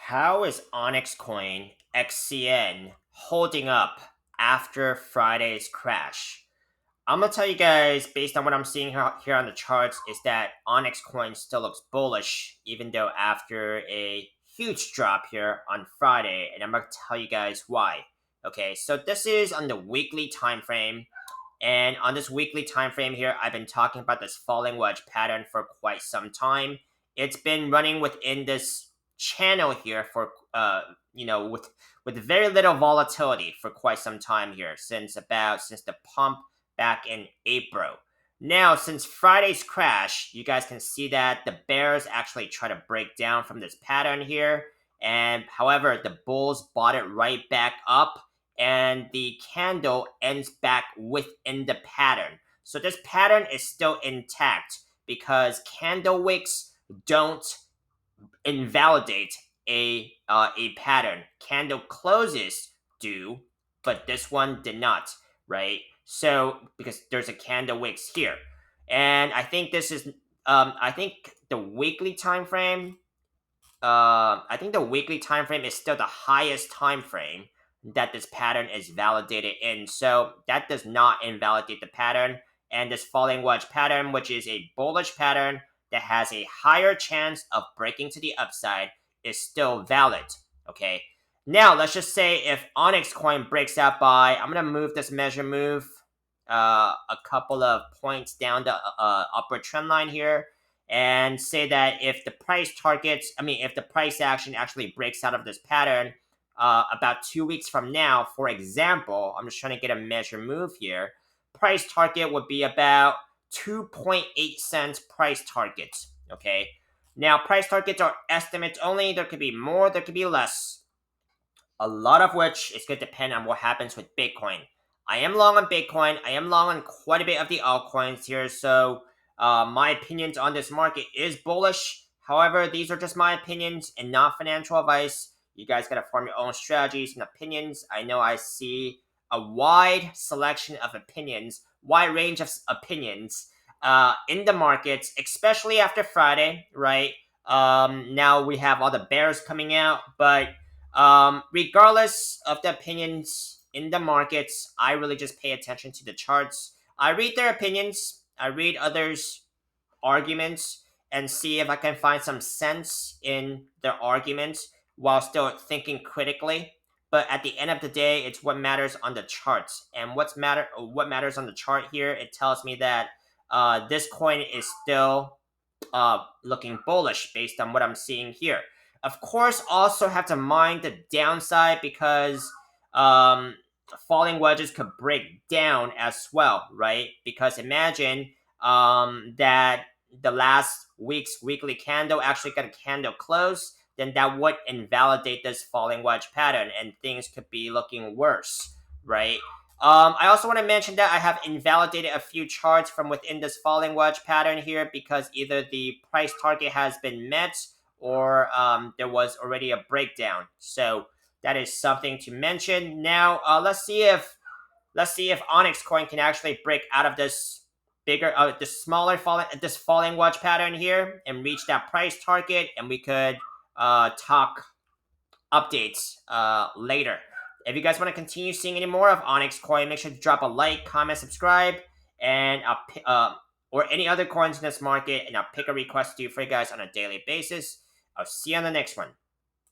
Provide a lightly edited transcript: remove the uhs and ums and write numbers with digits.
How is Onyxcoin XCN holding up after Friday's crash? I'm gonna tell you guys, based on what I'm seeing here on the charts, is that Onyxcoin still looks bullish, even though after a huge drop here on Friday, and I'm gonna tell you guys why. Okay, so this is on the weekly time frame, and on this weekly time frame here, I've been talking about this falling wedge pattern for quite some time. It's been running within this channel here for with very little volatility for quite some time here since the pump back in April. Now, since Friday's crash, you guys can see that the bears actually try to break down from this pattern here, and however, the bulls bought it right back up, and the candle ends back within the pattern. So this pattern is still intact because candle wicks don't invalidate a pattern. Candle closes do, but this one did not, right? So because there's a candle wicks here, and I think this is I think the weekly time frame. I think the weekly time frame is still the highest time frame that this pattern is validated in. So that does not invalidate the pattern. And this falling wedge pattern, which is a bullish pattern that has a higher chance of breaking to the upside, is still valid. Okay. Now let's just say if Onyx coin breaks out by, I'm gonna move this measure move a couple of points down the upward trend line here, and say that if the if the price action actually breaks out of this pattern about 2 weeks from now, for example, I'm just trying to get a measure move here, price target would be about 2.8 cents price target. Okay. Now, price targets are estimates only. There could be more, there could be less. A lot of which is going to depend on what happens with Bitcoin. I am long on Bitcoin. I am long on quite a bit of the altcoins here. So my opinions on this market is bullish. However, these are just my opinions and not financial advice. You guys got to form your own strategies and opinions. I know I see a wide selection of opinions, wide range of opinions in the markets, especially after Friday, right? Now we have all the bears coming out, but regardless of the opinions in the markets, I really just pay attention to the charts. I read their opinions, I read others' arguments, and see if I can find some sense in their arguments while still thinking critically. But at the end of the day, it's what matters on the charts. And what matters on the chart here, it tells me that this coin is still looking bullish based on what I'm seeing here. Of course, also have to mind the downside because falling wedges could break down as well, right? Because imagine that the last week's weekly candle actually got a candle close, then that would invalidate this falling wedge pattern and things could be looking worse, right? I also want to mention that I have invalidated a few charts from within this falling wedge pattern here because either the price target has been met or there was already a breakdown. So that is something to mention. Now let's see if Onyx coin can actually break out of this this falling wedge pattern here and reach that price target, and we could talk updates later. If you guys want to continue seeing any more of Onyx coin, make sure to drop a like, comment, subscribe, and or any other coins in this market, and I'll pick a request to you for you guys on a daily basis. I'll see you on the next one.